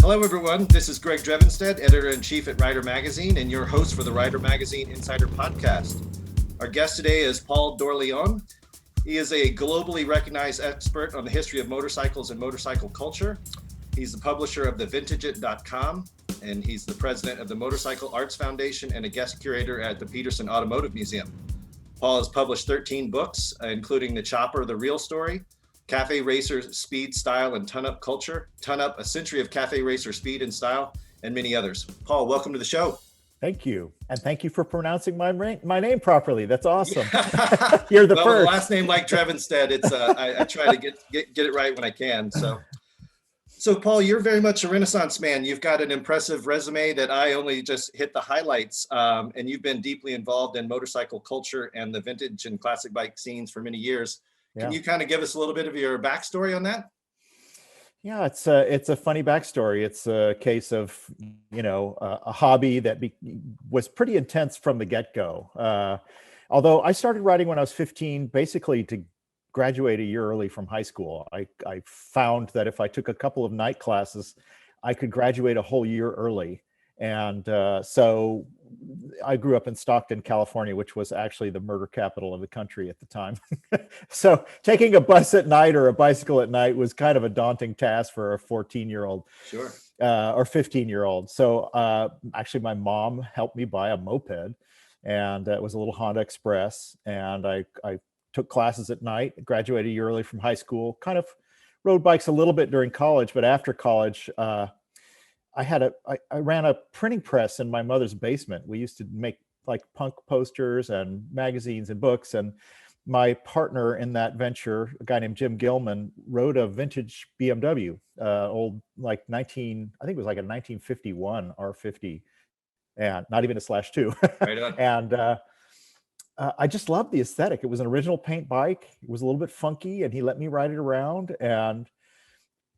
Hello, everyone. This is Greg Drevenstedt, editor-in-chief at Rider Magazine, and your host for the Rider Magazine Insider Podcast. Our guest today is Paul Dorleone. He is a globally recognized expert on the history of motorcycles and motorcycle culture. He's the publisher of thevintageit.com, and he's the president of the Motorcycle Arts Foundation and a guest curator at the Petersen Automotive Museum. Paul has published 13 books, including The Chopper, The Real Story, Café Racer Speed, Style, and Ton-Up Culture, Ton-Up, A Century of Café Racer Speed and Style, and many others. Paul, welcome to the show. Thank you. And thank you for pronouncing my name properly. That's awesome. You're the first. With a last name like Drevenstedt, it's I try to get it right when I can. So Paul, you're very much a Renaissance man. You've got an impressive resume that I only just hit the highlights, and you've been deeply involved in motorcycle culture and the vintage and classic bike scenes for many years. Can you kind of give us a little bit of your backstory on that? Yeah, it's a funny backstory. It's a case of, a hobby that was pretty intense from the get-go. Although I started riding when I was 15, basically to graduate a year early from high school. I found that if I took a couple of night classes, I could graduate a whole year early. And so I grew up in Stockton, California, which was actually the murder capital of the country at the time. So taking a bus at night or a bicycle at night was kind of a daunting task for a 14-year-old. Sure. Or 15-year-old. So actually my mom helped me buy a moped, and it was a little Honda Express. And I took classes at night, graduated a year early from high school, kind of rode bikes a little bit during college, but after college, I ran a printing press in my mother's basement. We used to make like punk posters and magazines and books. And my partner in that venture, a guy named Jim Gilman, rode a vintage BMW, old I think it was like a 1951 R50, and not even a /2. Right on. And I just loved the aesthetic. It was an original paint bike. It was a little bit funky, and he let me ride it around. And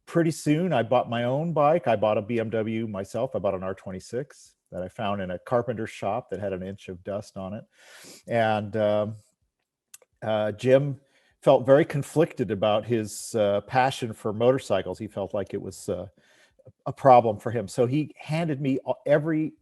pretty soon I bought my own bike. I bought a BMW myself. I bought an R26 that I found in a carpenter's shop that had an inch of dust on it. And Jim felt very conflicted about his passion for motorcycles. He felt like it was a problem for him. So he handed me every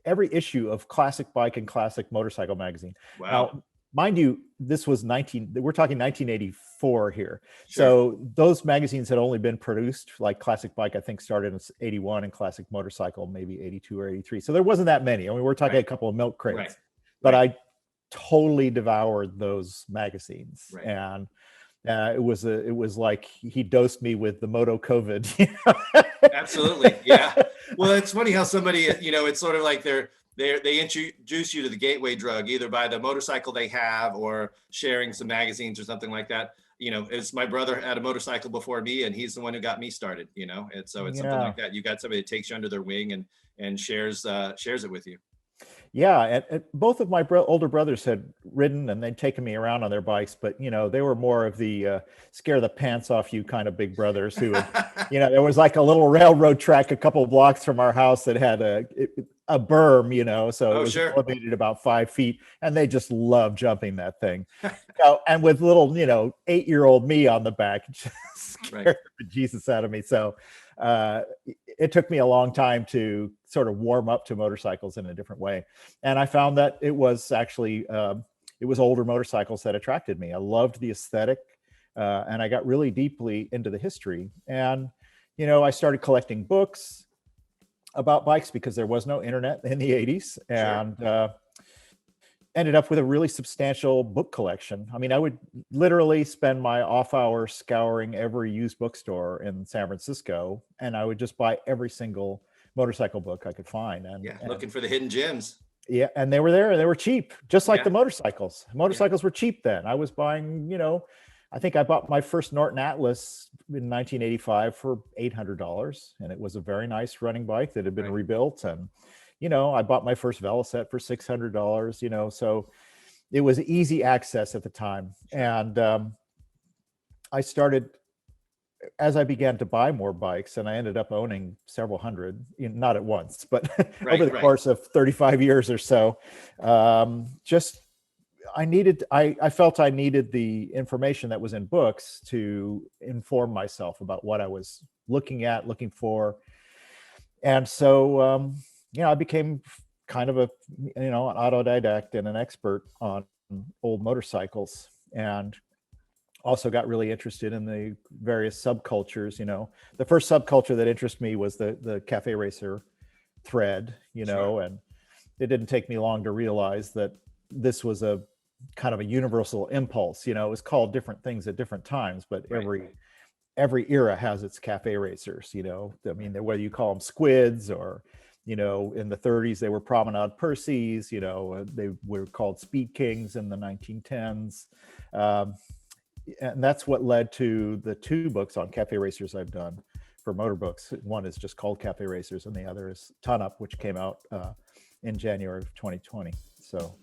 issue of Classic Bike and Classic Motorcycle magazine. Wow. Now, mind you, this was we're talking 1984 here. Sure. So those magazines had only been produced, like Classic Bike, I think started in 81, and Classic Motorcycle, maybe 82 or 83. So there wasn't that many. I mean, we're talking a couple of milk crates, right. But I totally devoured those magazines. Right. And it was like he dosed me with the Moto COVID. Absolutely. Yeah. Well, it's funny how somebody, it's sort of like they introduce you to the gateway drug, either by the motorcycle they have or sharing some magazines or something like that. It's my brother had a motorcycle before me, and he's the one who got me started, and so it's something like that. You got somebody that takes you under their wing and shares it with you. Yeah, and both of my older brothers had ridden, and they'd taken me around on their bikes, but they were more of the scare the pants off you kind of big brothers who would, there was like a little railroad track a couple of blocks from our house that had a berm, so it was elevated about 5 feet, and they just loved jumping that thing. And with little 8-year-old me on the back, it just scared the Jesus out of me. So it took me a long time to sort of warm up to motorcycles in a different way. And I found that it was actually, it was older motorcycles that attracted me. I loved the aesthetic, and I got really deeply into the history. And, I started collecting books about bikes because there was no internet in the 80s, and ended up with a really substantial book collection. I mean, I would literally spend my off hours scouring every used bookstore in San Francisco, and I would just buy every single motorcycle book I could find. And looking for the hidden gems. Yeah, and they were there, and they were cheap, just like the motorcycles. Motorcycles were cheap then. I was buying, I think I bought my first Norton Atlas in 1985 for $800, and it was a very nice running bike that had been rebuilt. And I bought my first Velocette for $600, so it was easy access at the time. And I started, as I began to buy more bikes, and I ended up owning several hundred, not at once, but over the course of 35 years or so, I felt I needed the information that was in books to inform myself about what I was looking for. And so, I became kind of an autodidact and an expert on old motorcycles, and also got really interested in the various subcultures. The first subculture that interested me was the cafe racer thread, Sure. and it didn't take me long to realize that this was a kind of a universal impulse. It was called different things at different times, but Right. every era has its cafe racers. I mean, whether you call them squids or, in the 30s they were promenade Percies. They were called speed kings in the 1910s. And that's what led to the two books on cafe racers I've done for motor books. One is just called Cafe Racers, and the other is Ton Up, which came out in January of 2020. So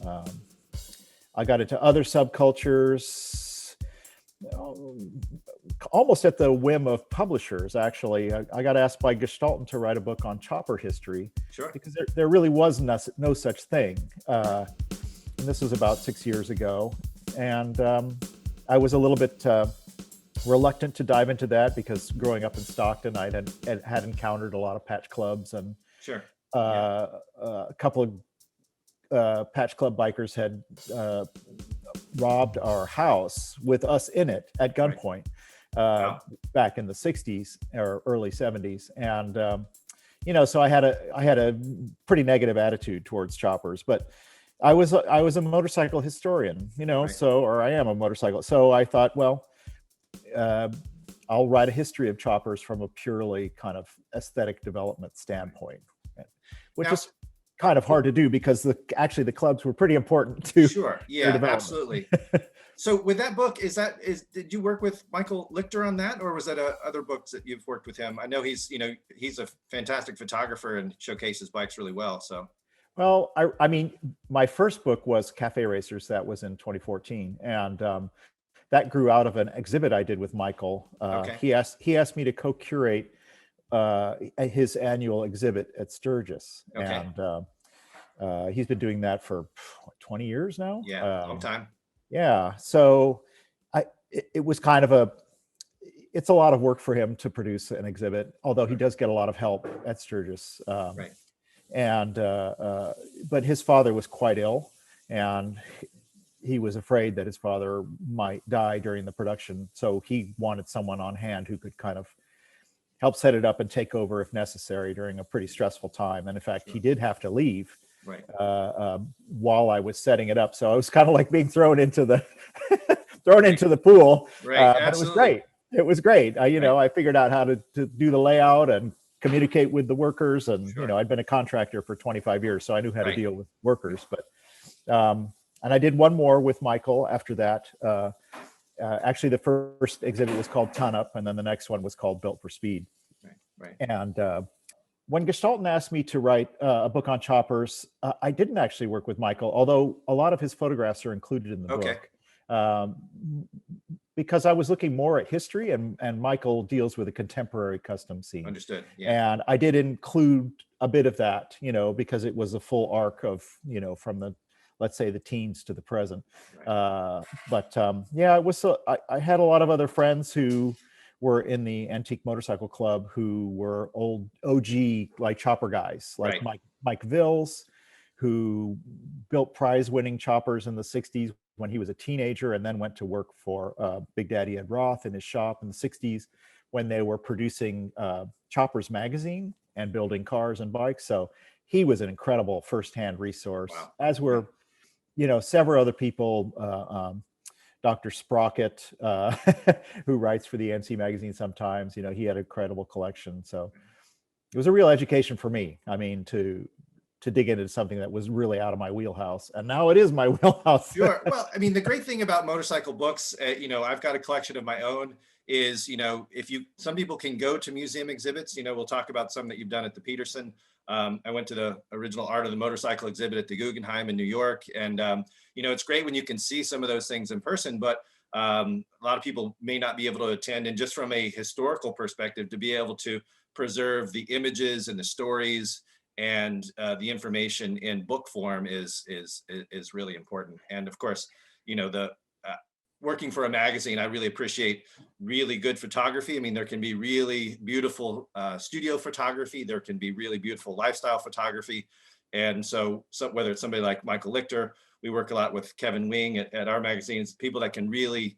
um, I got into other subcultures almost at the whim of publishers. Actually, I got asked by Gestalten to write a book on chopper history. Sure. Because there really was no such thing. And this was about 6 years ago. And I was a little bit reluctant to dive into that because growing up in Stockton, I had encountered a lot of patch clubs, and Sure. a couple of patch club bikers had robbed our house with us in it at gunpoint back in the 60s or early 70s. And so I had a pretty negative attitude towards choppers, but I was a motorcycle historian, or I am a motorcycle. So I thought, well, I'll write a history of choppers from a purely kind of aesthetic development standpoint, which is kind of hard to do because actually the clubs were pretty important to Sure. Yeah, absolutely. So with that book, did you work with Michael Lichter on that, or was that other books that you've worked with him? I know he's a fantastic photographer and showcases bikes really well. So. Well, I mean, my first book was Cafe Racers. That was in 2014. And that grew out of an exhibit I did with Michael. He asked me to co-curate his annual exhibit at Sturgis. Okay. And he's been doing that for 20 years now. Yeah, long time. Yeah. So it was kind of it's a lot of work for him to produce an exhibit, although he does get a lot of help at Sturgis. Right. And but his father was quite ill, and he was afraid that his father might die during the production, so he wanted someone on hand who could kind of help set it up and take over if necessary during a pretty stressful time. And in fact, he did have to leave while I was setting it up, so I was kind of like being thrown into the into the pool. But it was great. It was great. I figured out how to do the layout and communicate with the workers, and I'd been a contractor for 25 years, so I knew how to deal with workers. But and I did one more with Michael after that. Actually, the first exhibit was called Ton Up, and then the next one was called Built for Speed. Right. And when Gestalten asked me to write a book on choppers, I didn't actually work with Michael, although a lot of his photographs are included in the book. Because I was looking more at history, and Michael deals with a contemporary custom scene. Understood. Yeah. And I did include a bit of that, because it was a full arc of, from the, let's say, the teens to the present. But it was. I had a lot of other friends who were in the Antique Motorcycle Club who were old OG like chopper guys, like Mike Vills, who built prize-winning choppers in the 60s when he was a teenager, and then went to work for Big Daddy Ed Roth in his shop in the 60s when they were producing Choppers magazine and building cars and bikes. So he was an incredible firsthand resource, as were, several other people. Dr. Sprocket, who writes for the NC magazine sometimes, he had an incredible collection. So it was a real education for me. I mean, to dig into something that was really out of my wheelhouse, and now it is my wheelhouse. Sure. Well, I mean, the great thing about motorcycle books, I've got a collection of my own, is, some people can go to museum exhibits. We'll talk about some that you've done at the Petersen. I went to the original Art of the Motorcycle exhibit at the Guggenheim in New York. And, it's great when you can see some of those things in person, but a lot of people may not be able to attend. And just from a historical perspective, to be able to preserve the images and the stories and the information in book form is really important. And of course, working for a magazine, I really appreciate really good photography. I mean, there can be really beautiful studio photography. There can be really beautiful lifestyle photography. And so whether it's somebody like Michael Lichter, we work a lot with Kevin Wing at our magazines, people that can really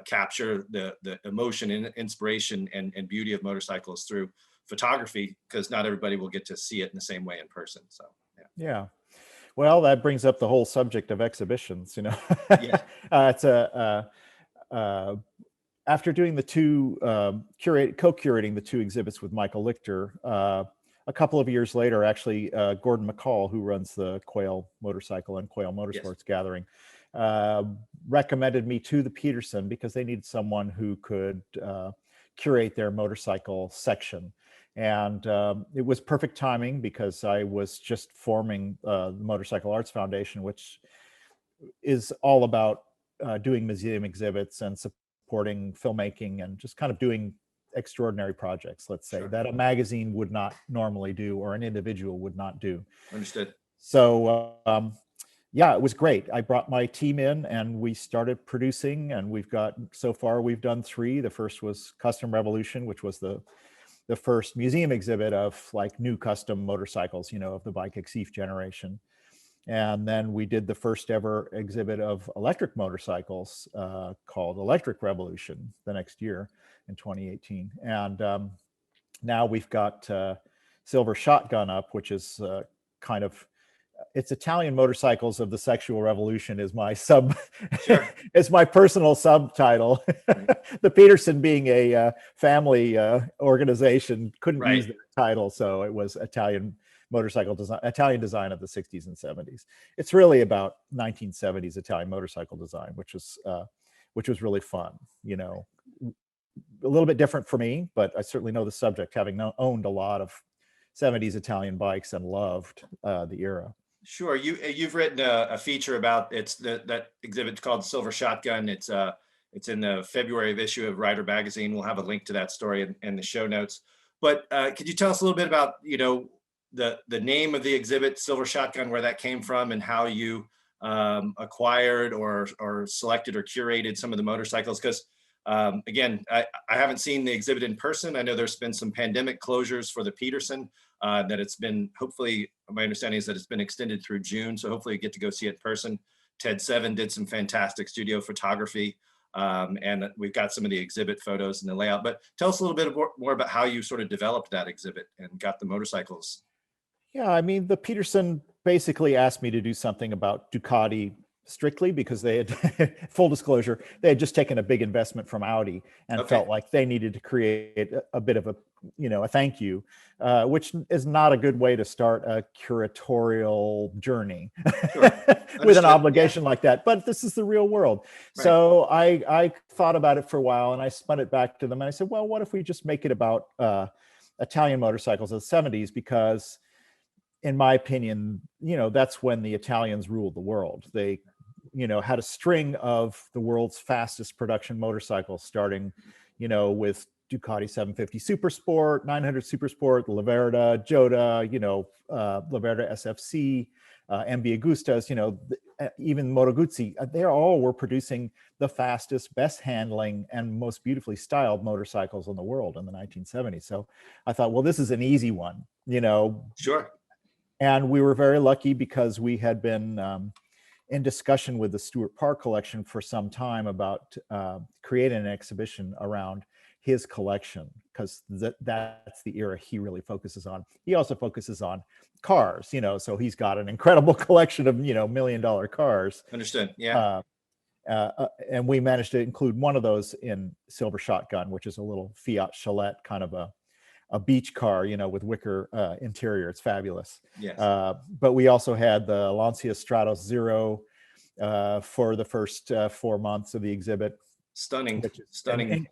capture the emotion and inspiration and beauty of motorcycles through photography, because not everybody will get to see it in the same way in person. So, yeah. Well, that brings up the whole subject of exhibitions, you know. Yeah. It's after doing the two co-curating the two exhibits with Michael Lichter, a couple of years later, actually, Gordon McCall, who runs the Quail Motorcycle and Quail Motorsports Gathering, recommended me to the Petersen because they needed someone who could curate their motorcycle section. And it was perfect timing because I was just forming the Motorcycle Arts Foundation, which is all about doing museum exhibits and supporting filmmaking and just kind of doing extraordinary projects, let's say, that a magazine would not normally do or an individual would not do. Understood. So yeah, it was great. I brought my team in and we started producing, and so far we've done 3. The first was Custom Revolution, which was the first museum exhibit of like new custom motorcycles, you know, of the Bike XEF generation. And then we did the first ever exhibit of electric motorcycles called Electric Revolution the next year in 2018. And now we've got Silver Shotgun up, which is kind of, it's Italian motorcycles of the sexual revolution is my is my personal subtitle. The Petersen being a family organization couldn't use that title, so it was Italian motorcycle design, Italian design of the 60s and 70s. It's really about 1970s Italian motorcycle design, which was really fun, you know, a little bit different for me, but I certainly know the subject, having owned a lot of 70s Italian bikes and loved the era. Sure. You've written a feature about that exhibit called Silver Shotgun. It's in the February issue of Rider Magazine. We'll have a link to that story in the show notes. But could you tell us a little bit about, you know, the name of the exhibit, Silver Shotgun, where that came from, and how you acquired or selected or curated some of the motorcycles? Because again, I haven't seen the exhibit in person. I know there's been some pandemic closures for the Petersen, that it's been, hopefully, my understanding is that it's been extended through June. So hopefully you get to go see it in person. Ted Seven did some fantastic studio photography. And we've got some of the exhibit photos and the layout, but tell us a little bit more about how you sort of developed that exhibit and got the motorcycles. Yeah, I mean, the Petersen basically asked me to do something about Ducati strictly because they had, full disclosure, they had just taken a big investment from Audi and felt like they needed to create a bit of a, you know, a thank you, which is not a good way to start a curatorial journey with an obligation like that. But this is the real world. Right. So I thought about it for a while and I spun it back to them and I said, well, what if we just make it about Italian motorcycles of the 70s? Because in my opinion, you know, that's when the Italians ruled the world. They, you know, had a string of the world's fastest production motorcycles, starting, you know, with Ducati 750 Super Sport, 900 Super Sport, Laverda, Joda, you know, Laverda SFC, MB Agustas, you know, even Moto Guzzi. They all were producing the fastest, best handling, and most beautifully styled motorcycles in the world in the 1970s. So I thought, well, this is an easy one, you know. Sure. And we were very lucky because we had been in discussion with the Stewart Park collection for some time about creating an exhibition around his collection, because that's the era he really focuses on. He also focuses on cars, you know, so he's got an incredible collection of, you know, $1 million cars. Understood. Yeah. And we managed to include one of those in Silver Shotgun, which is a little Fiat Chalette, kind of a beach car, you know, with wicker interior. It's fabulous. Yes. But we also had the Lancia Stratos Zero for the first 4 months of the exhibit. Stunning.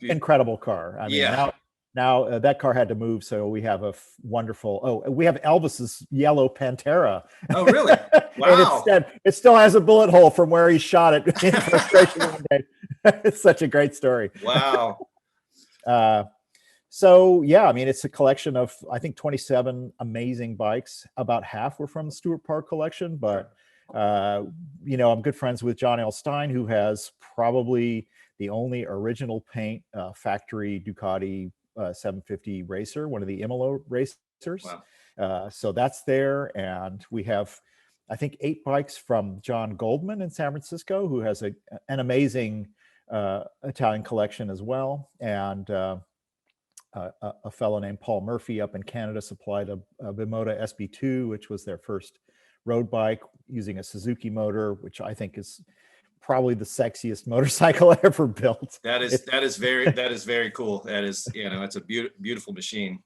Incredible car. I mean, now that car had to move, so we have a wonderful. We have Elvis's yellow Pantera. Oh, really? Wow. And it still has a bullet hole from where he shot it in frustration one day. It's such a great story. Wow. So yeah, I mean, it's a collection of, I think, 27 amazing bikes. About half were from the Stewart Park collection, but I'm good friends with John L. Stein, who has probably the only original paint factory Ducati 750 racer, one of the Imola racers. Wow. So that's there. And we have, I think, 8 bikes from John Goldman in San Francisco, who has an amazing Italian collection as well. And a fellow named Paul Murphy up in Canada supplied a Bimota SB2, which was their first road bike using a Suzuki motor, which I think is probably the sexiest motorcycle ever built. That is very cool. That is, it's a beautiful machine.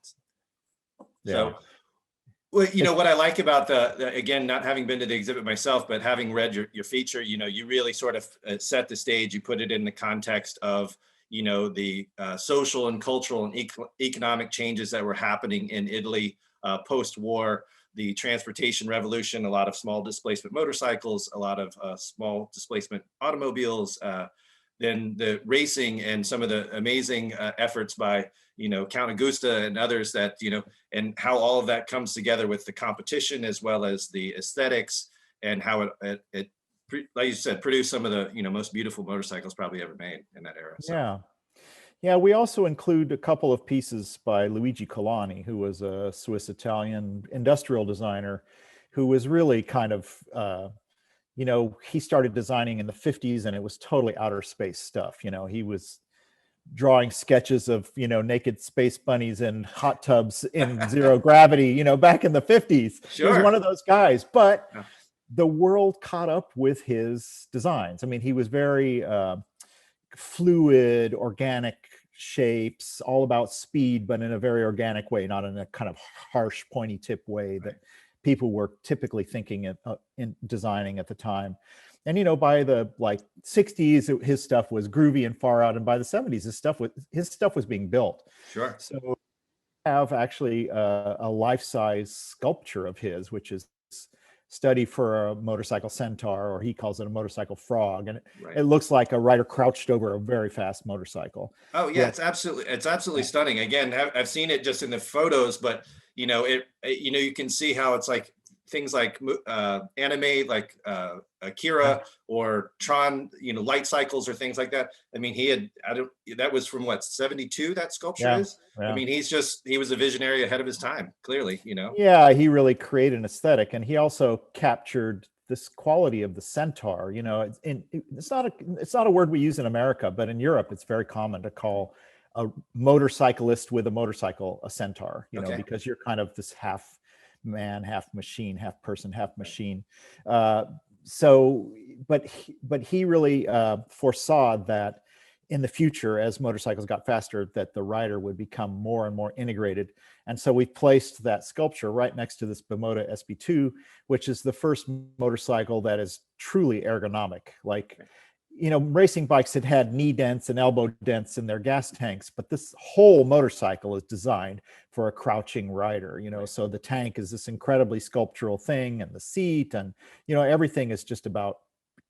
So, well, what I like about the again, not having been to the exhibit myself, but having read your feature, you really sort of set the stage. You put it in the context of, the social and cultural and economic changes that were happening in Italy post-war, the transportation revolution, a lot of small displacement motorcycles, a lot of small displacement automobiles, then the racing and some of the amazing efforts by, Count Augusta and others that, and how all of that comes together with the competition as well as the aesthetics and how it like you said, produced some of the, most beautiful motorcycles probably ever made in that era. So. Yeah, we also include a couple of pieces by Luigi Colani, who was a Swiss-Italian industrial designer who was really kind of, he started designing in the 50s and it was totally outer space stuff. He was drawing sketches of, naked space bunnies in hot tubs in zero gravity, back in the 50s. Sure. He was one of those guys, but the world caught up with his designs. I mean, he was very fluid, organic shapes, all about speed, but in a very organic way, not in a kind of harsh, pointy tip way that people were typically thinking in designing at the time. And by the 60s, his stuff was groovy and far out, and by the 70s, his stuff was being built. Sure. So we have actually a life-size sculpture of his, which is study for a motorcycle centaur, or he calls it a motorcycle frog, and it looks like a rider crouched over a very fast motorcycle. Oh yeah, it's absolutely stunning. Again, I've seen it just in the photos, but you can see how it's like things like anime, like Akira or Tron, light cycles or things like that. I mean, that was from what, 72, that sculpture is? Yeah. I mean, he was a visionary ahead of his time, clearly, Yeah, he really created an aesthetic, and he also captured this quality of the centaur. It's not a word we use in America, but in Europe, it's very common to call a motorcyclist with a motorcycle a centaur, because you're kind of this half man, half machine, half person, half machine. But he really foresaw that in the future, as motorcycles got faster, that the rider would become more and more integrated. And so we placed that sculpture right next to this Bimota SB2, which is the first motorcycle that is truly ergonomic. Racing bikes had knee dents and elbow dents in their gas tanks, but this whole motorcycle is designed for a crouching rider, so the tank is this incredibly sculptural thing, and the seat, and, everything is just about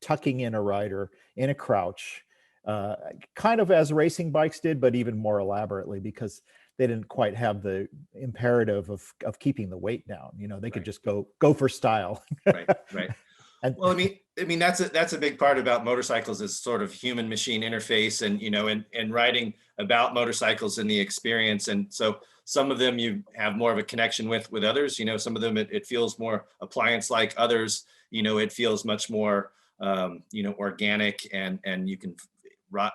tucking in a rider in a crouch, kind of as racing bikes did, but even more elaborately, because they didn't quite have the imperative of keeping the weight down. They could just go for style. Right. Well, I mean that's a big part about motorcycles is sort of human machine interface, and writing about motorcycles and the experience. And so some of them you have more of a connection with others. Some of them it feels more appliance like. Others, it feels much more organic, and you can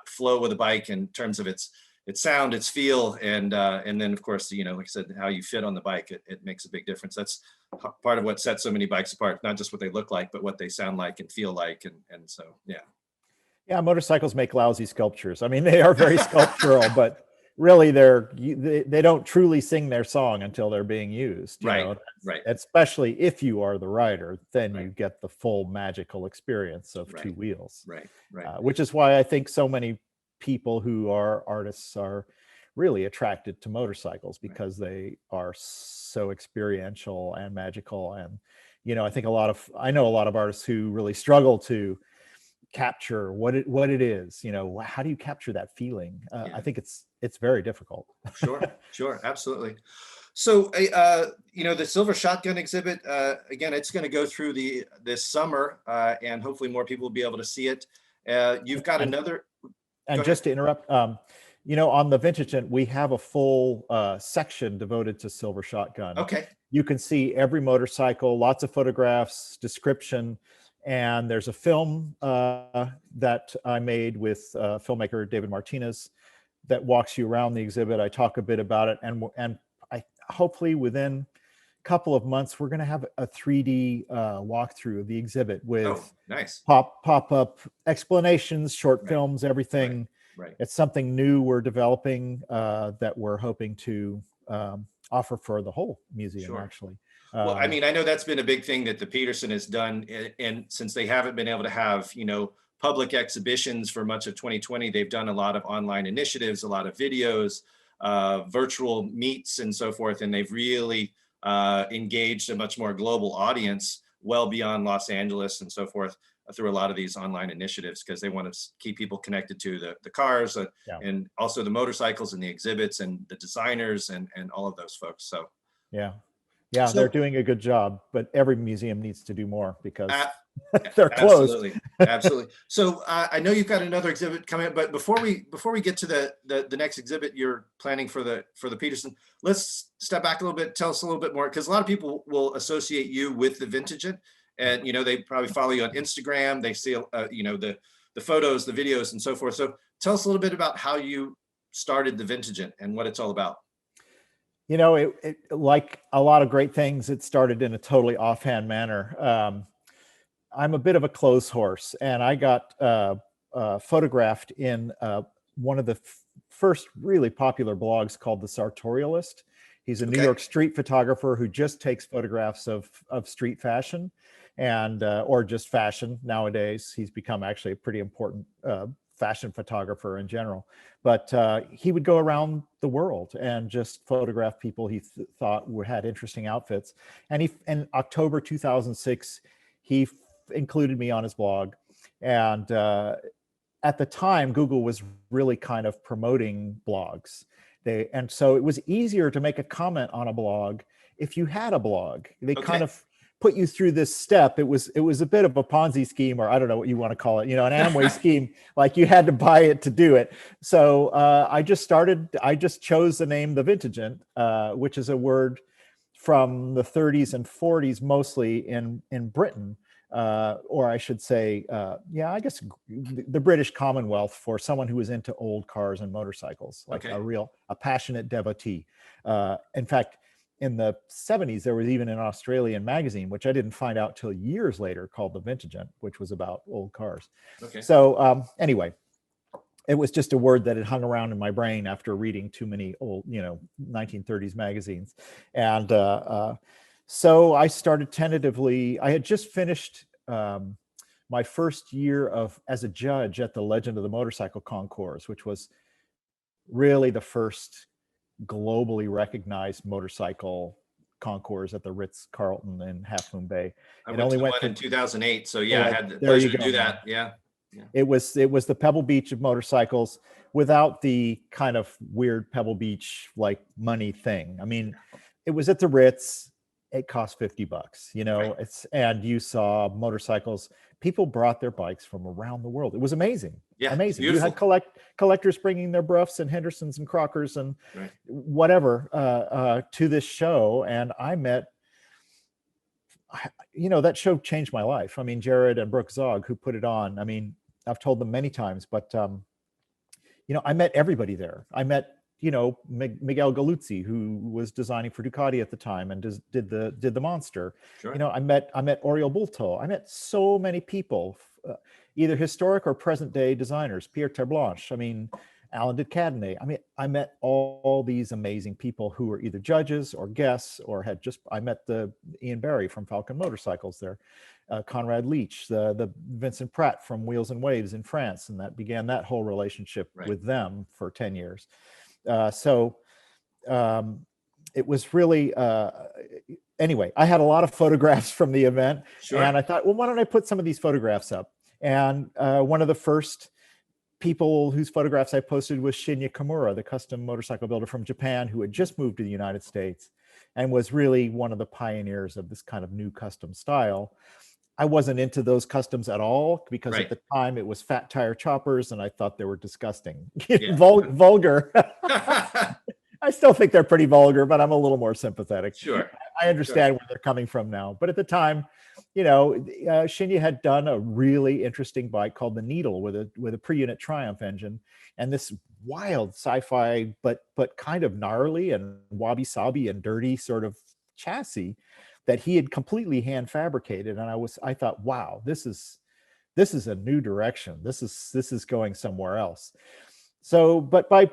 flow with a bike in terms of its sound, its feel, and then of course, like I said, how you fit on the bike, it makes a big difference. That's part of what sets so many bikes apart, not just what they look like, but what they sound like and feel like. And so, yeah. Motorcycles make lousy sculptures. I mean, they are very sculptural, but really they don't truly sing their song until they're being used. Right. Especially if you are the rider, then you get the full magical experience of two wheels. Right. Which is why I think so many people who are artists are really attracted to motorcycles, because they are so experiential and magical. And I think I know a lot of artists who really struggle to capture what it is. How do you capture that feeling? I think it's very difficult. Sure, absolutely. So, the Silver Shotgun exhibit, again, it's going to go through this summer, and hopefully more people will be able to see it. You've got another. And just to interrupt, on the Vintage Tent, we have a full section devoted to Silver Shotgun. Okay. You can see every motorcycle, lots of photographs, description, and there's a film that I made with filmmaker David Martinez that walks you around the exhibit. I talk a bit about it, and I hopefully within a couple of months we're going to have a 3D walkthrough of the exhibit with nice pop-up explanations, short films, everything. Right. It's something new we're developing that we're hoping to offer for the whole museum, actually. Well, I mean, I know that's been a big thing that the Petersen has done, and since they haven't been able to have, public exhibitions for much of 2020, they've done a lot of online initiatives, a lot of videos, virtual meets and so forth, and they've really engaged a much more global audience well beyond Los Angeles and so forth through a lot of these online initiatives, because they want to keep people connected to the cars and also the motorcycles and the exhibits and the designers and all of those folks. So so, they're doing a good job, but every museum needs to do more because they're closed. Absolutely. So I know you've got another exhibit coming up, but before we get to the next exhibit you're planning for the Petersen, let's step back a little bit. Tell us a little bit more, because a lot of people will associate you with the Vintage, and they probably follow you on Instagram. They see the photos, the videos, and so forth. So tell us a little bit about how you started the Vintage and what it's all about. It like a lot of great things, it started in a totally offhand manner. I'm a bit of a clothes horse, and I got photographed in one of the first really popular blogs called The Sartorialist. He's a New York street photographer who just takes photographs of street fashion and or just fashion nowadays. He's become actually a pretty important fashion photographer in general, but he would go around the world and just photograph people he thought had interesting outfits. And in October 2006, he included me on his blog. And at the time, Google was really kind of promoting blogs. And so it was easier to make a comment on a blog if you had a blog. They kind of put you through this step. It was a bit of a Ponzi scheme, or I don't know what you want to call it, an Amway scheme, like you had to buy it to do it. So I just chose the name The Vintage, which is a word from the 30s and 40s, mostly in Britain, or I should say, I guess the British Commonwealth, for someone who was into old cars and motorcycles, like a passionate devotee. In fact, in the 70s, there was even an Australian magazine, which I didn't find out till years later, called The Vintage, which was about old cars. So anyway, it was just a word that had hung around in my brain after reading too many old, 1930s magazines. And so I started tentatively. I had just finished my first year as a judge at the Legend of the Motorcycle Concours, which was really the first globally recognized motorcycle concours at the Ritz-Carlton in Half Moon Bay. I went to one in 2008, so I had the pleasure to do that. Yeah. It was the Pebble Beach of motorcycles, without the kind of weird Pebble Beach like money thing. I mean, it was at the Ritz. It cost $50, and you saw motorcycles. People brought their bikes from around the world. It was amazing. Amazing. Beautiful. You had collectors bringing their Bruffs and Hendersons and Crockers and whatever to this show. And I met, that show changed my life. I mean, Jared and Brooke Zogg, who put it on, I mean, I've told them many times, but I met everybody there. I met Miguel Galuzzi, who was designing for Ducati at the time and did the Monster. I met Oriol Bulto. I met so many people, either historic or present day designers. Pierre Terblanche. I mean, Alan de Cadenet. I mean, I met all these amazing people who were either judges or guests or I met the Ian Barry from Falcon Motorcycles there, Conrad Leach, the Vincent Pratt from Wheels and Waves in France, and that began that whole relationship with them for 10 years. It was really, anyway, I had a lot of photographs from the event, and I thought, well, why don't I put some of these photographs up? And one of the first people whose photographs I posted was Shinya Kimura, the custom motorcycle builder from Japan who had just moved to the United States and was really one of the pioneers of this kind of new custom style. I wasn't into those customs at all because at the time it was fat tire choppers and I thought they were disgusting, vulgar. I still think they're pretty vulgar, but I'm a little more sympathetic. Sure. I understand where they're coming from now. But at the time, Shinya had done a really interesting bike called the Needle with a pre-unit Triumph engine, and this wild sci-fi, but kind of gnarly and wabi-sabi and dirty sort of chassis that he had completely hand fabricated. And I thought, wow, this is a new direction. This is going somewhere else. So, but by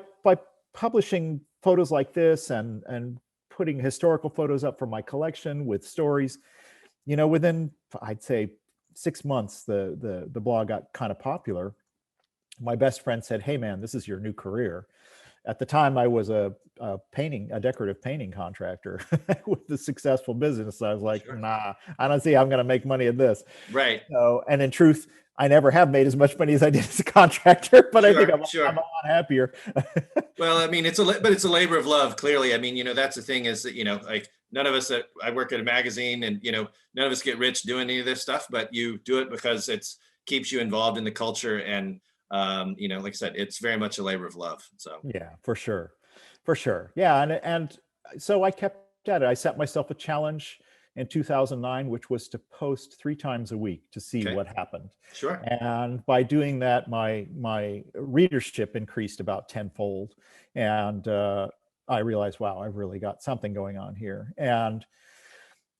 publishing photos like this and putting historical photos up from my collection with stories, within, I'd say 6 months, the blog got kind of popular. My best friend said, "Hey man, this is your new career." At the time, I was a decorative painting contractor with a successful business. So I was like, nah, I don't see how I'm going to make money at this. Right. So, and in truth, I never have made as much money as I did as a contractor, but I think I'm a lot happier. Well, I mean, it's a labor of love, clearly. I mean, that's the thing is that, like none of us I work at a magazine and, none of us get rich doing any of this stuff, but you do it because keeps you involved in the culture. And, like I said, it's very much a labor of love. So, yeah, for sure. Yeah. And so I kept at it. I set myself a challenge in 2009, which was to post 3 times a week to see what happened. Sure. And by doing that, my readership increased about tenfold. And I realized, wow, I've really got something going on here. And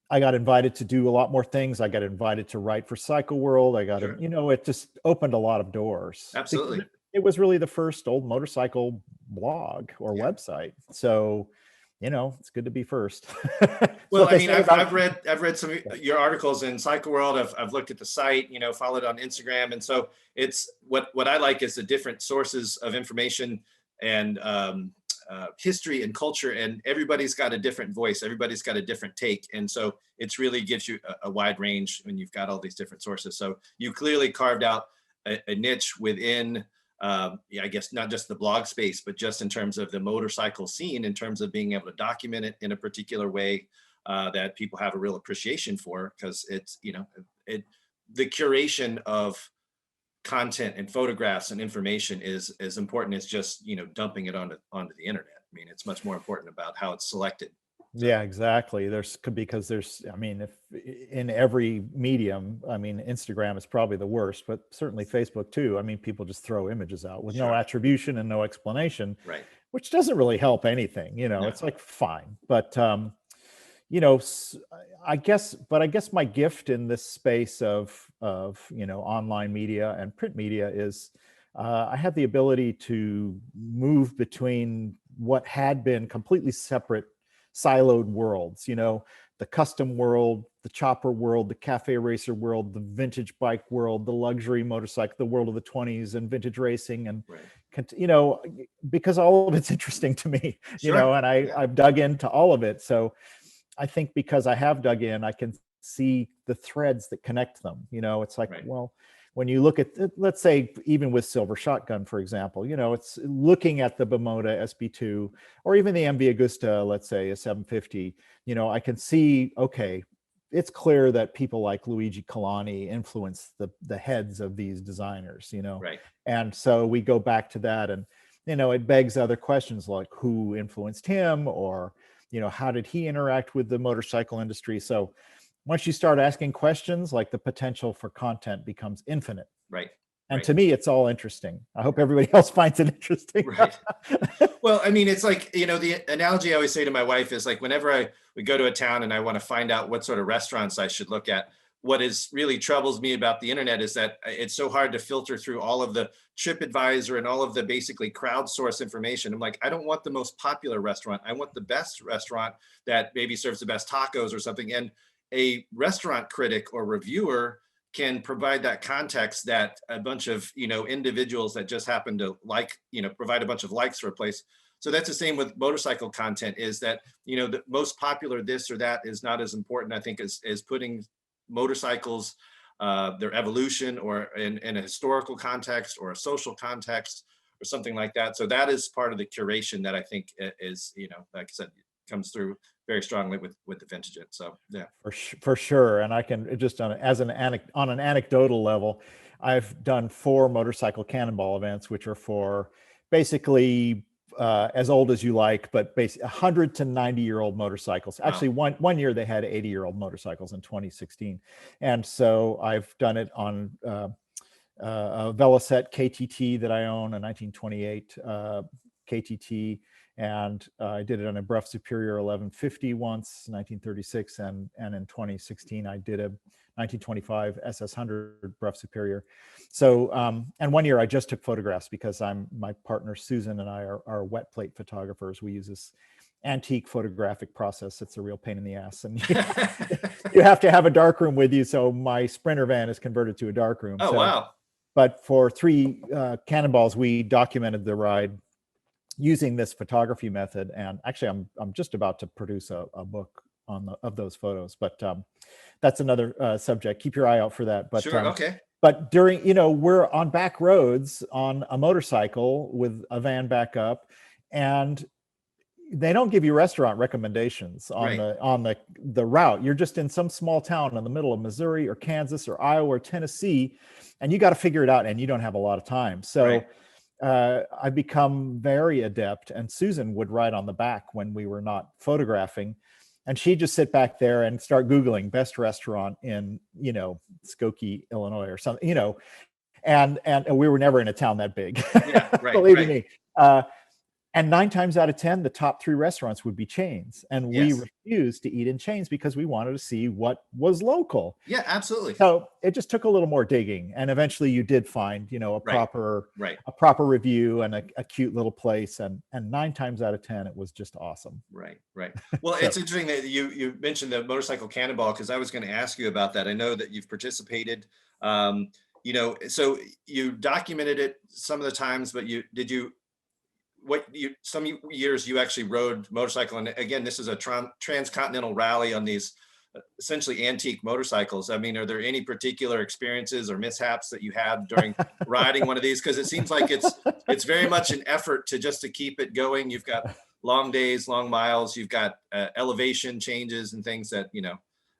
I got invited to do a lot more things. I got invited to write for Cycle World. It just opened a lot Absolutely. It was really the first old motorcycle blog or website. So, it's good to be first. Well, I mean, I've read some of your articles in Cycle World. I've looked at the site, followed on Instagram. And so it's what I like is the different sources of information and history and culture, and everybody's got a different voice. Everybody's got a different take. And so it's really gives you a wide range when you've got all these different sources. So you clearly carved out a niche within, I guess, not just the blog space, but just in terms of the motorcycle scene, in terms of being able to document it in a particular way that people have a real appreciation for, because it's, the curation of content and photographs and information is as important as just, dumping it onto the internet. I mean, it's much more important about how it's selected. Yeah, exactly. Because I mean, if in every medium, I mean, Instagram is probably the worst, but certainly Facebook too. I mean, people just throw images out with no attribution and no explanation, right? Which doesn't really help anything. No. It's like fine, but I guess my gift in this space of online media and print media is I have the ability to move between what had been completely separate siloed worlds, the custom world, the chopper world, the cafe racer world, the vintage bike world, the luxury motorcycle, the world of the 20s and vintage racing. And, because all of it's interesting to me, and I've dug into all of it. So I think because I have dug in, I can see the threads that connect them. It's like, well, when you look at, let's say, even with Silver Shotgun, for example, it's looking at the Bimota SB2 or even the MV Agusta, let's say a 750, I can see, okay, it's clear that people like Luigi Colani influenced the heads of these designers, Right. And so we go back to that and, it begs other questions like who influenced him or, how did he interact with the motorcycle industry? So once you start asking questions, like the potential for content becomes infinite. Right. And to me, it's all interesting. I hope everybody else finds it interesting. Right. Well, I mean, it's like, the analogy I always say to my wife is like, whenever we go to a town and I want to find out what sort of restaurants I should look at, what is really troubles me about the internet is that it's so hard to filter through all of the TripAdvisor and all of the basically crowdsource information. I'm like, I don't want the most popular restaurant. I want the best restaurant that maybe serves the best tacos or something. And a restaurant critic or reviewer can provide that context that a bunch of, individuals that just happen to like, provide a bunch of likes for a place. So that's the same with motorcycle content is that, the most popular this or that is not as important, I think, as putting motorcycles their evolution, or in a historical context or a social context or something like that. So that is part of the curation that I think is, like I said, comes through very strongly with the vintage it. So yeah, For sure. And I can just on an anecdotal level, I've done 4 Motorcycle Cannonball events, which are for basically as old as you like, but basically 100 to 90-year-old motorcycles. wow. Actually, one year they had 80-year-old motorcycles in 2016, and so I've done it on a Velocette KTT that I own, a 1928 KTT, and I did it on a Bruff Superior 1150 once, 1936, and in 2016 I did a 1925 SS100 Bruff Superior. So, and one year I just took photographs because my partner Susan and I are wet plate photographers. We use this antique photographic process. It's a real pain in the ass, and you have to have a darkroom with you. So my Sprinter van is converted to a darkroom. Oh, so, wow. But for 3 Cannonballs, we documented the ride using this photography method. And actually, I'm just about to produce a book of those photos, but that's another subject. Keep your eye out for that. But sure, okay. But during, we're on back roads on a motorcycle with a van back up, and they don't give you restaurant recommendations on the route. You're just in some small town in the middle of Missouri or Kansas or Iowa or Tennessee, and you got to figure it out, and you don't have a lot of time. So I've become very adept, and Susan would ride on the back when we were not photographing, and she'd just sit back there and start Googling best restaurant in, Skokie, Illinois or something, and we were never in a town that big. Yeah, right. Believe me. And 9 times out of 10, the top 3 restaurants would be chains. And we refused to eat in chains because we wanted to see what was local. Yeah, absolutely. So it just took a little more digging. And eventually you did find, a proper review and a cute little place. And 9 times out of 10, it was just awesome. Right. Well, it's interesting that you mentioned the Motorcycle Cannonball, because I was going to ask you about that. I know that you've participated, so you documented it some of the times, but some years you actually rode motorcycle, and again, this is a transcontinental rally on these essentially antique motorcycles. I mean, are there any particular experiences or mishaps that you had during riding one of these? Because it seems like it's very much an effort to keep it going. You've got long days, long miles. You've got elevation changes and things that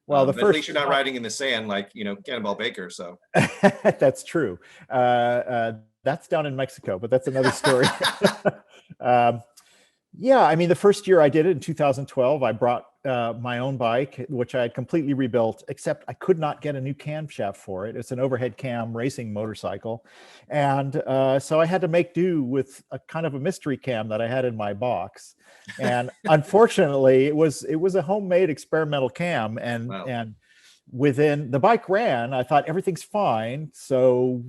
Well, but at least you're not riding in the sand like Cannonball Baker. So that's true. That's down in Mexico, but that's another story. Yeah, I mean, the first year I did it in 2012, I brought my own bike, which I had completely rebuilt, except I could not get a new camshaft for it. It's an overhead cam racing motorcycle. And so I had to make do with a kind of a mystery cam that I had in my box. And unfortunately, it was a homemade experimental cam. And, wow. and within the bike ran, I thought everything's fine. So,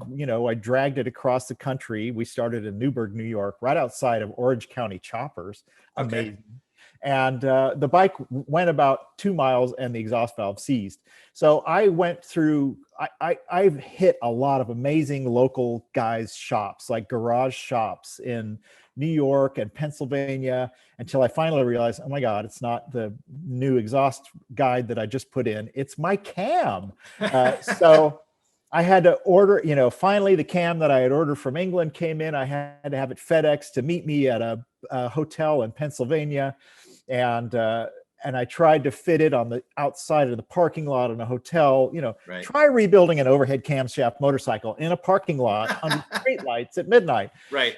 I dragged it across the country. We started in Newburgh, New York, right outside of Orange County Choppers. Amazing. Okay. And the bike went about 2 miles and the exhaust valve seized. So I went through, I've hit a lot of amazing local guys' shops, like garage shops in New York and Pennsylvania, until I finally realized, oh my God, it's not the new exhaust guide that I just put in, it's my cam. So I had to order, finally the cam that I had ordered from England came in. I had to have it FedEx to meet me at a hotel in Pennsylvania. And I tried to fit it on the outside of the parking lot in a hotel. Right. Try rebuilding an overhead camshaft motorcycle in a parking lot under street lights at midnight. Right.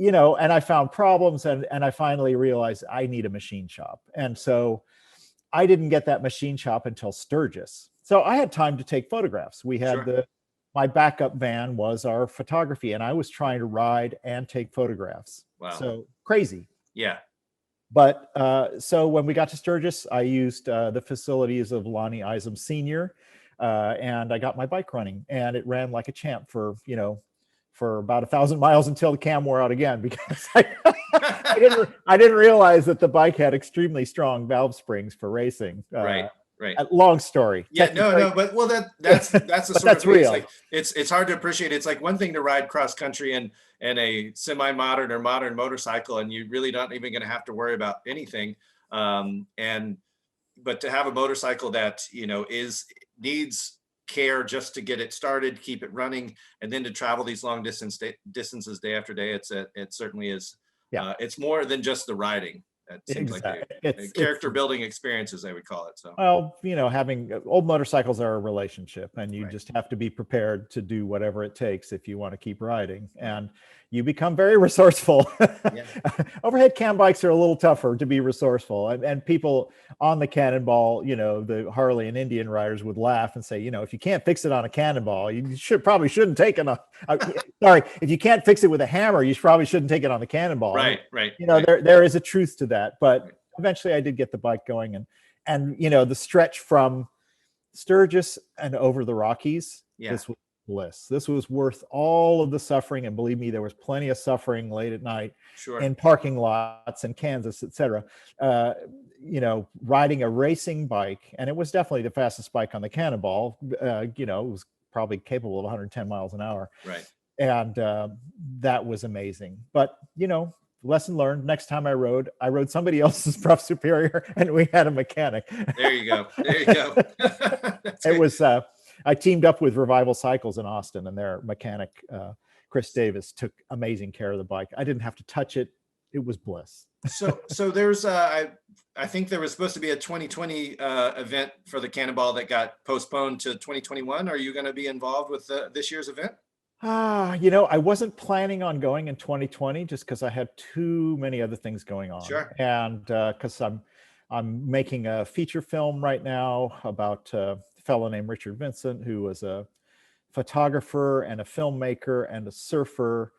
And I found problems, and I finally realized I need a machine shop. And so I didn't get that machine shop until Sturgis. So I had time to take photographs. We had my backup van was our photography, and I was trying to ride and take photographs. Wow. So crazy. Yeah. But so when we got to Sturgis, I used the facilities of Lonnie Isom Sr., and I got my bike running, and it ran like a champ for about 1,000 miles until the cam wore out again, because I didn't realize that the bike had extremely strong valve springs for racing. Right. Long story. Yeah, no, but that's the sort that's of thing. real. It's hard to appreciate. It's like one thing to ride cross country and a semi-modern or modern motorcycle, and you really not even going to have to worry about anything. But to have a motorcycle that needs care just to get it started, keep it running, and then to travel these long distances day after day. It certainly is. Yeah. It's more than just the riding. It seems like Exactly. a character building experience, as they would call it. So, well, having old motorcycles are a relationship, and you Right. just have to be prepared to do whatever it takes if you want to keep riding. And you become very resourceful. Yeah. Overhead cam bikes are a little tougher to be resourceful. And people on the Cannonball, the Harley and Indian riders would laugh and say, if you can't fix it on a Cannonball, you probably shouldn't take it on. Sorry, if you can't fix it with a hammer, you probably shouldn't take it on the Cannonball. Right. Right. There is a truth to that. But eventually I did get the bike going, and the stretch from Sturgis and over the Rockies, this was bliss. This was worth all of the suffering, and believe me, there was plenty of suffering late at night in parking lots in Kansas, etc. Riding a racing bike, and it was definitely the fastest bike on the Cannonball. It was probably capable of 110 miles an hour. Right. And that was amazing. But lesson learned. Next time I rode somebody else's Prof Superior, and we had a mechanic. There you go. It was I teamed up with Revival Cycles in Austin, and their mechanic Chris Davis took amazing care of the bike. I didn't have to touch it. It was bliss. So there's I think there was supposed to be a 2020 event for the Cannonball that got postponed to 2021. Are you going to be involved with this year's event? I wasn't planning on going in 2020 just because I had too many other things going on. Sure. And because I'm making a feature film right now about a fellow named Richard Vincent, who was a photographer and a filmmaker and a surfer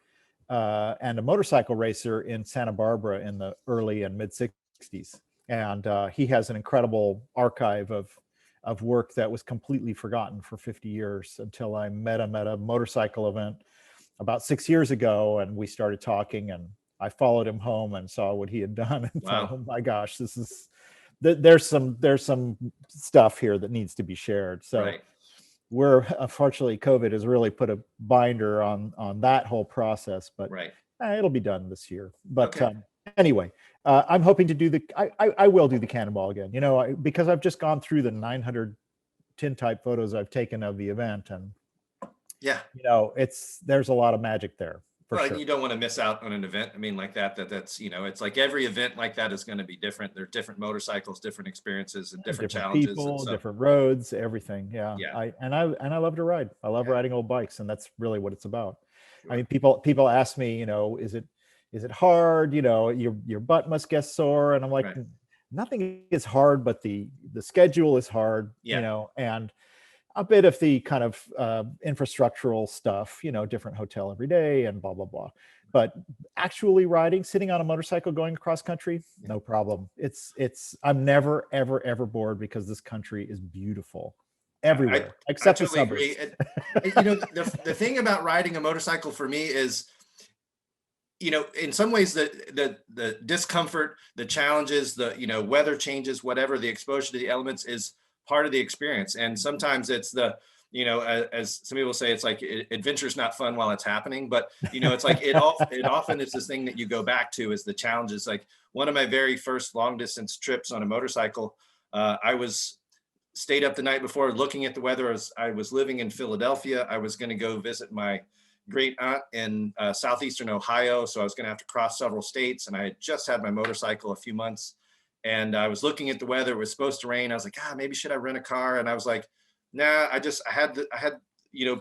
and a motorcycle racer in Santa Barbara in the early and mid 60s. And he has an incredible archive of work that was completely forgotten for 50 years until I met him at a motorcycle event about 6 years ago, and we started talking, and I followed him home and saw what he had done and thought, oh my gosh, there's some stuff here that needs to be shared. So we're, unfortunately, COVID has really put a binder on that whole process, but it'll be done this year. But anyway, I'm hoping to do I will do the Cannonball again, because I've just gone through the 900 tintype photos I've taken of the event, and there's a lot of magic there. Sure. And you don't want to miss out on an event. I mean, like that's it's like every event like that is going to be different. There are different motorcycles, different experiences, and different challenges, people, different roads, everything. Yeah. I love to ride. I love riding old bikes, and that's really what it's about. Sure. I mean, people ask me, is it hard? Your butt must get sore, and I'm like, nothing is hard, but the schedule is hard. And a bit of the kind of infrastructural stuff, different hotel every day and blah, blah, blah. But actually riding, sitting on a motorcycle, going across country, no problem. I'm never, ever, ever bored because this country is beautiful everywhere, except the suburbs. The thing about riding a motorcycle for me is, in some ways the discomfort, the challenges, the weather changes, whatever, the exposure to the elements is part of the experience. And sometimes it's as some people say, it's like adventure's not fun while it's happening, but it's like it often is this thing that you go back to is the challenges. Like one of my very first long distance trips on a motorcycle, I stayed up the night before looking at the weather. I was living in Philadelphia. I was going to go visit my great aunt in southeastern Ohio. So I was going to have to cross several states, and I had just had my motorcycle a few months. And I was looking at the weather. It was supposed to rain. I was like, maybe should I rent a car? And I was like, nah, I had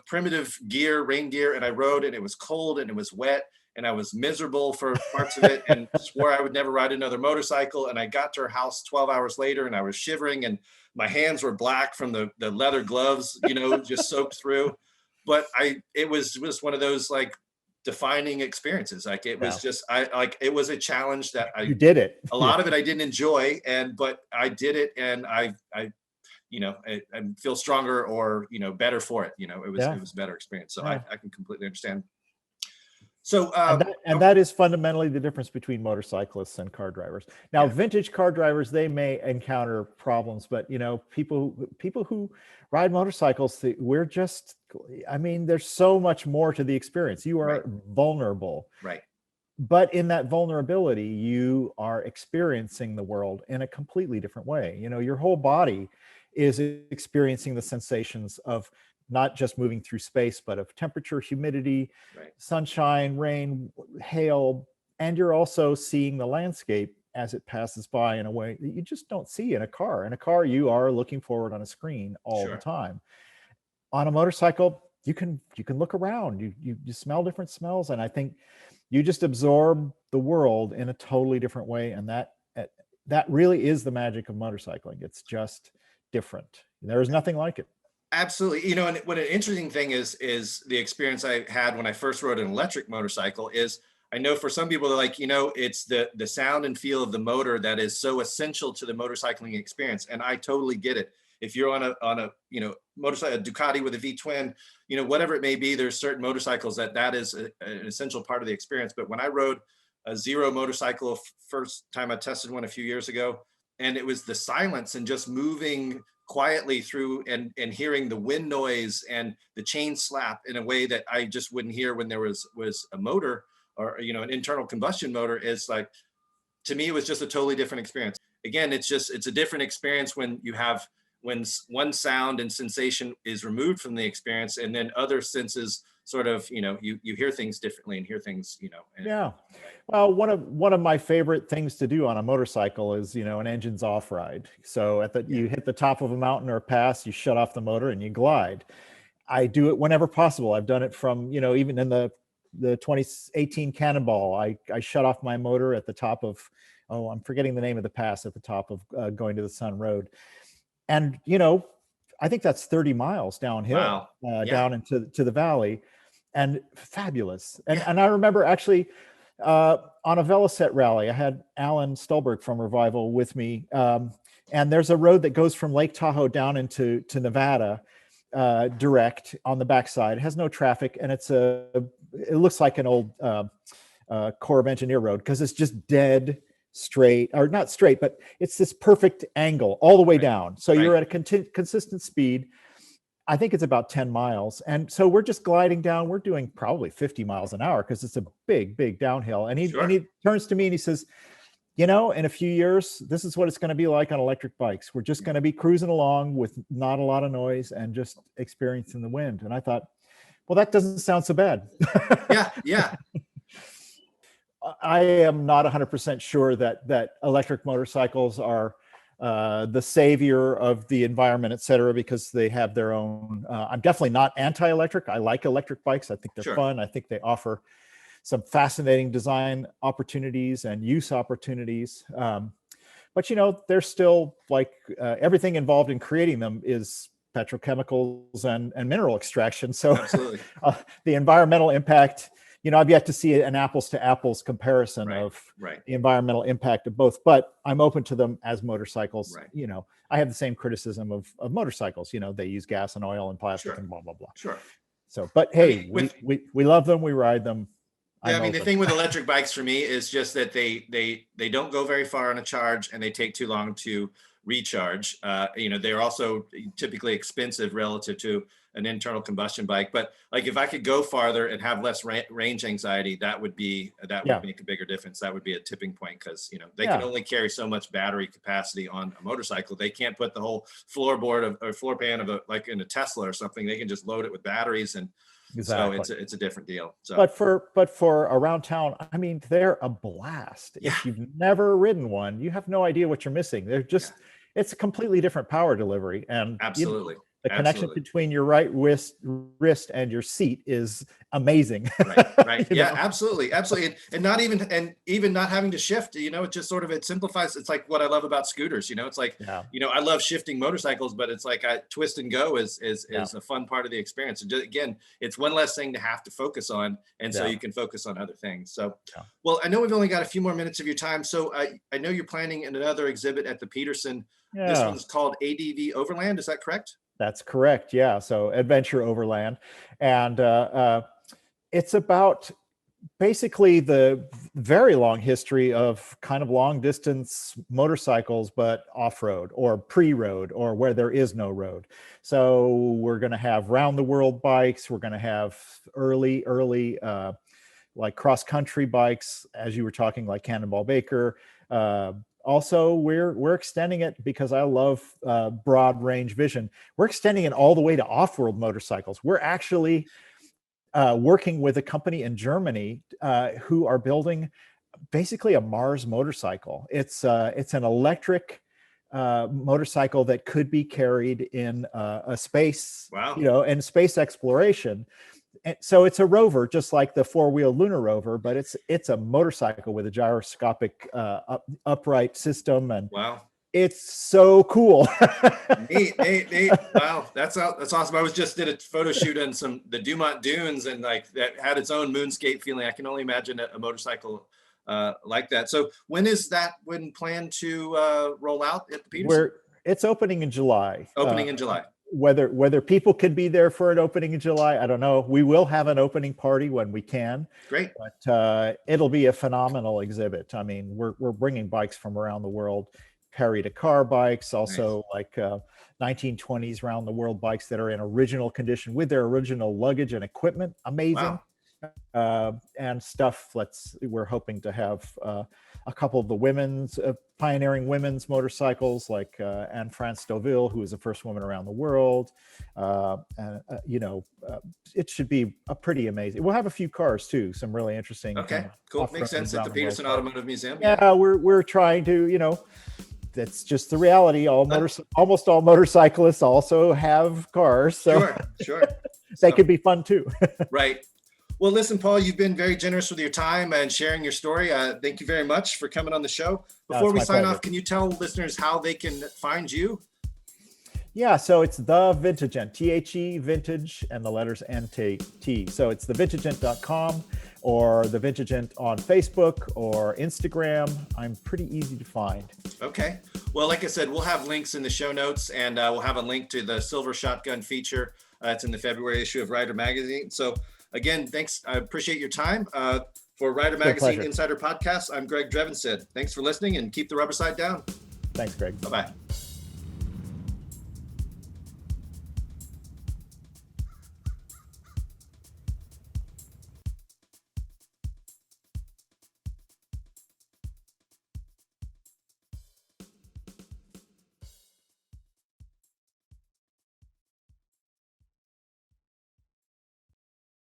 primitive gear, rain gear, and I rode, and it was cold and it was wet, and I was miserable for parts of it, and swore I would never ride another motorcycle. And I got to her house 12 hours later, and I was shivering, and my hands were black from the leather gloves, just soaked through. But it was one of those like defining experiences. Like it was just, it was a challenge that you did it. A lot of it I didn't enjoy, but I did it, and I feel stronger or, better for it. It was a better experience. So I can completely understand. So, that is fundamentally the difference between motorcyclists and car drivers. Now, vintage car drivers, they may encounter problems, but people who ride motorcycles, there's so much more to the experience. You are vulnerable, right? But in that vulnerability, you are experiencing the world in a completely different way. Your whole body is experiencing the sensations of not just moving through space, but of temperature, humidity, sunshine, rain, hail, and you're also seeing the landscape as it passes by in a way that you just don't see in a car. In a car, you are looking forward on a screen all the time. On a motorcycle, you can look around, you smell different smells, and I think you just absorb the world in a totally different way, and that really is the magic of motorcycling. It's just different. There is nothing like it. Absolutely. You know, and what an interesting thing is the experience I had when I first rode an electric motorcycle is, I know for some people, they're like, you know, it's the sound and feel of the motor that is so essential to the motorcycling experience. And I totally get it. If you're on a motorcycle, a Ducati with a V-twin, you know, whatever it may be, there's certain motorcycles that is an essential part of the experience. But when I rode a Zero motorcycle, first time I tested one a few years ago, and it was the silence and just moving quietly through and hearing the wind noise and the chain slap in a way that I just wouldn't hear when there was a motor, or, you know, an internal combustion motor, is like, to me, it was just a totally different experience. Again, it's a different experience when one sound and sensation is removed from the experience, and then other senses sort of, you know, you hear things differently and hear things, you know. Yeah. Well, one of my favorite things to do on a motorcycle is, you know, an engine's off ride. So you hit the top of a mountain or a pass, you shut off the motor and you glide. I do it whenever possible. I've done it from, you know, even in the 2018 Cannonball, I shut off my motor at the top of, I'm forgetting the name of the pass, at the top of Going to the Sun Road. And, you know, I think that's 30 miles downhill, down into the valley, and fabulous. And I remember actually on a Velocet rally, I had Alan Stolberg from Revival with me. And there's a road that goes from Lake Tahoe down into Nevada, direct on the backside. It has no traffic, and it looks like an old Corps of Engineer road, because it's just dead straight, or not straight, but it's this perfect angle all the way down. So you're at a consistent speed. I think it's about 10 miles. And so we're just gliding down. We're doing probably 50 miles an hour because it's a big, big downhill. And he turns to me and he says, you know, in a few years, this is what it's going to be like on electric bikes. We're just going to be cruising along with not a lot of noise and just experiencing the wind. And I thought, well, that doesn't sound so bad. Yeah. I am not 100% sure that electric motorcycles are the savior of the environment, et cetera, because they have their own. I'm definitely not anti-electric. I like electric bikes. I think they're fun. I think they offer some fascinating design opportunities and use opportunities. But, you know, they're still like everything involved in creating them is petrochemicals and mineral extraction. So the environmental impact, you know, I've yet to see an apples to apples comparison of the environmental impact of both, but I'm open to them as motorcycles. You know, I have the same criticism of motorcycles. You know, they use gas and oil and plastic and blah, blah, blah. So, but hey, we love them. We ride them. Yeah, I mean, the thing with electric bikes for me is just that they don't go very far on a charge, and they take too long to recharge. You know, they're also typically expensive relative to an internal combustion bike. But like, if I could go farther and have less range anxiety, that would make a bigger difference. That would be a tipping point, because, you know, they can only carry so much battery capacity on a motorcycle. They can't put the whole floorboard or floor pan of like in a Tesla or something. They can just load it with batteries, and so it's a different deal. So, but for around town, I mean, they're a blast. If you've never ridden one, you have no idea what you're missing. They're just, it's a completely different power delivery, and absolutely. You know, the connection between your right wrist and your seat is amazing. Right. Yeah, absolutely. And not even not having to shift, you know, it just sort of, it simplifies. It's like what I love about scooters, you know, it's like, you know, I love shifting motorcycles, but it's like twist and go is a fun part of the experience. And just, again, it's one less thing to have to focus on. And so you can focus on other things. So, well, I know we've only got a few more minutes of your time. So I know you're planning another exhibit at the Petersen. This one's called ADV Overland. Is that correct? That's correct. Yeah. So Adventure Overland. And it's about basically the very long history of kind of long distance motorcycles, but off-road or pre-road, or where there is no road. So we're going to have round the world bikes. We're going to have early like cross-country bikes, as you were talking, like Cannonball Baker, also we're extending it because I love broad range vision. We're extending it all the way to off-road motorcycles. We're actually working with a company in Germany who are building basically a Mars motorcycle. It's an electric motorcycle that could be carried in a space, Wow. in space exploration. And so it's a rover, just like the four-wheel lunar rover, but it's a motorcycle with a gyroscopic upright system, and wow, it's so cool. neat. Wow, that's awesome. I did a photo shoot on the Dumont Dunes, and like that had its own moonscape feeling. I can only imagine a motorcycle like that. So when planned to roll out at the Petersen? It's opening in July. Opening in July. Whether people could be there for an opening in July, I don't know. We will have an opening party when we can. Great. But it'll be a phenomenal exhibit. I mean, we're bringing bikes from around the world, Perry to car bikes, also nice. Like 1920s round the world bikes that are in original condition with their original luggage and equipment. Amazing. Wow. And stuff. We're hoping to have a couple of the pioneering women's motorcycles, like Anne-France Deauville, who was the first woman around the world. It should be a pretty amazing. We'll have a few cars too, some really interesting. Okay, cool. Makes sense at the Petersen Automotive Museum. Yeah, we're trying to, that's just the reality. Almost all motorcyclists also have cars, so sure. They could be fun too. Right. Well, listen, Paul, you've been very generous with your time and sharing your story. Thank you very much for coming on the show. Before we sign off, can you tell listeners how they can find you? Yeah, so it's The Vintagent, THE Vintage, and the letters NT. So it's thevintagent.com or The Vintagent on Facebook or Instagram. I'm pretty easy to find. Okay. Well, like I said, we'll have links in the show notes, and we'll have a link to the Silver Shotgun feature. It's in the February issue of Rider Magazine. So again, thanks. I appreciate your time. For Rider Magazine Insider Podcast, I'm Greg Drevenstedt. Thanks for listening, and keep the rubber side down. Thanks, Greg. Bye-bye.